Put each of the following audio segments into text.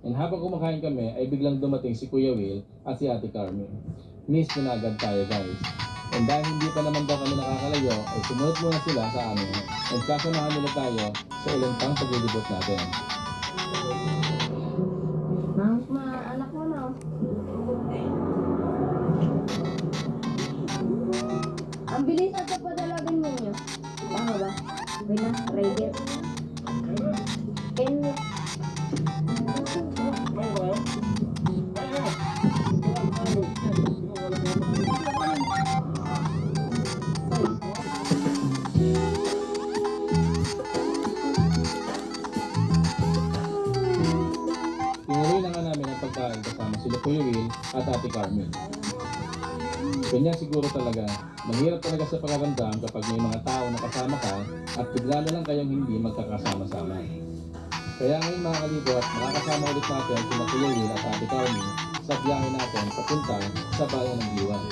And habang kumakain kami ay biglang dumating si Kuya Will at si Ate Carmen. Miss mo na agad tayo guys. And dahil hindi pa naman daw kami nakakalayo ay sumunod muna sila sa amin. And sasamahan nila tayo sa ilang pang paglilibot natin. Anak mo na. Ang bilis at padalagin ninyo. Tama ba? Okay na, ready. And tinuloy na nga namin ang pagkain kasama sila Kuya Will at Ate Carmen. Kanya siguro talaga, mahirap talaga sa pakaramdam kapag may mga tao na kasama ka at bigla na lang kayong hindi magkakasama-sama. Kaya ngayon mga kalibot, makakasama ulit natin sila Kuya Will at Ate Carmen sa biyahe natin papunta sa bayan ng Giwan.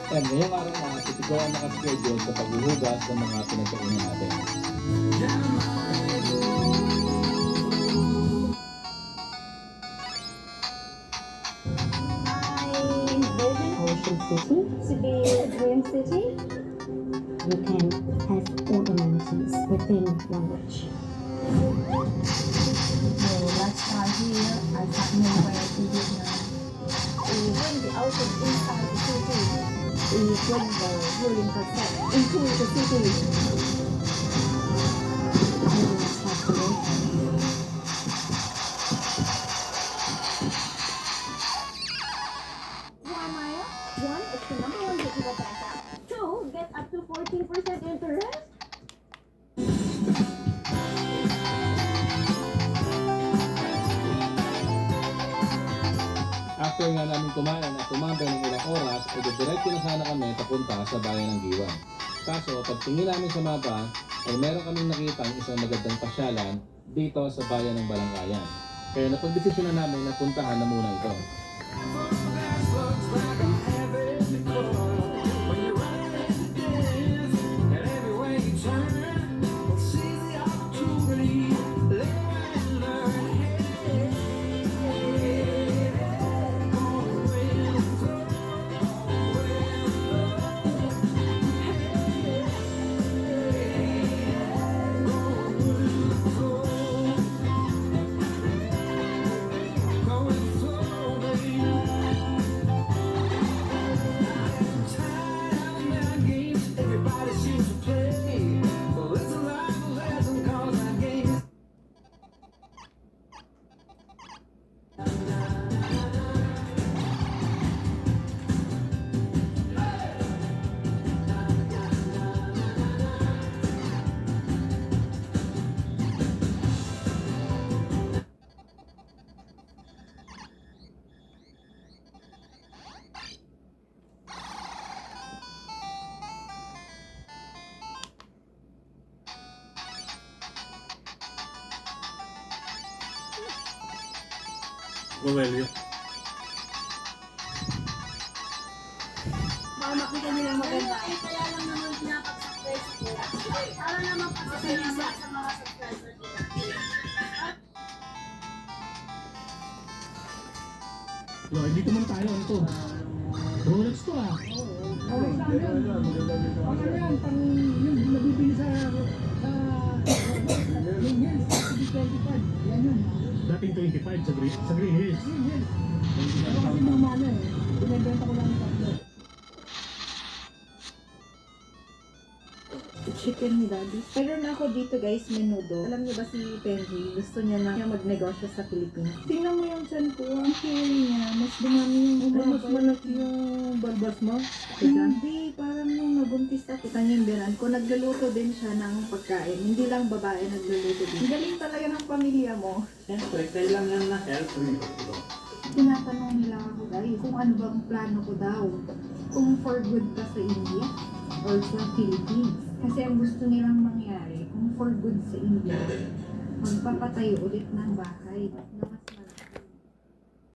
And ngayong araw na, ito ang nakaschedule sa paghuhugas ng mga pinagkainan natin. Ocean City, to be Dream City. You can have all amenities within one watch. So let's start here. I have nowhere to go now. When the outside inside the city, when the ruling concept into the city. I will have to wait. One, it's the number one digital bank app. Two, get up to 14% interest. After nga namin kumain at tumambay ng ilang oras, ay diretso na sana kami papunta sa bayan ng Giwan. Kaso, pagtingin namin sa mapa, ay meron kaming nakitang isang magandang pasyalan dito sa bayan ng Balangkayan. Kaya napagdesisyon na namin na puntahan na muna ito. Romelio. Baka makita nila maganda. Kaya lang naman pinapag-subscribe ko. Para naman pasasalamat sa mga subscriber nila. Yo, dito man tayo. Ano to? Rolex to ah. Ano yan? Pang yung nabibili sa Green Hills, 25. Yan yun. Dating 25 sa Green Hills. Green Hills. Ano kasi mama na eh. Binibenta ko lang yung tatlo. Chicken ni Daddy. Meron ako dito guys, menudo. Alam niyo ba si Penji, gusto niya na magnegosyo sa Pilipinas. Tingnan mo yung chan ko, ang hairy niya. Mas dumami yung Mas malaki yung balbas mo. Hindi, parang nung nabuntis ako. Kita niyo yung biran ko, nagluluto din siya ng pagkain. Hindi lang babae nagluluto din. Ang galing talaga ng pamilya mo. Siyempre, kailangan na health. Tinatanong nila ako guys, kung ano bang plano ko daw. Kung for good pa sa India or sa Philippines. Kasi ang gusto nilang mangyari, kung for good sa India, magpapatayo ulit ng bahay.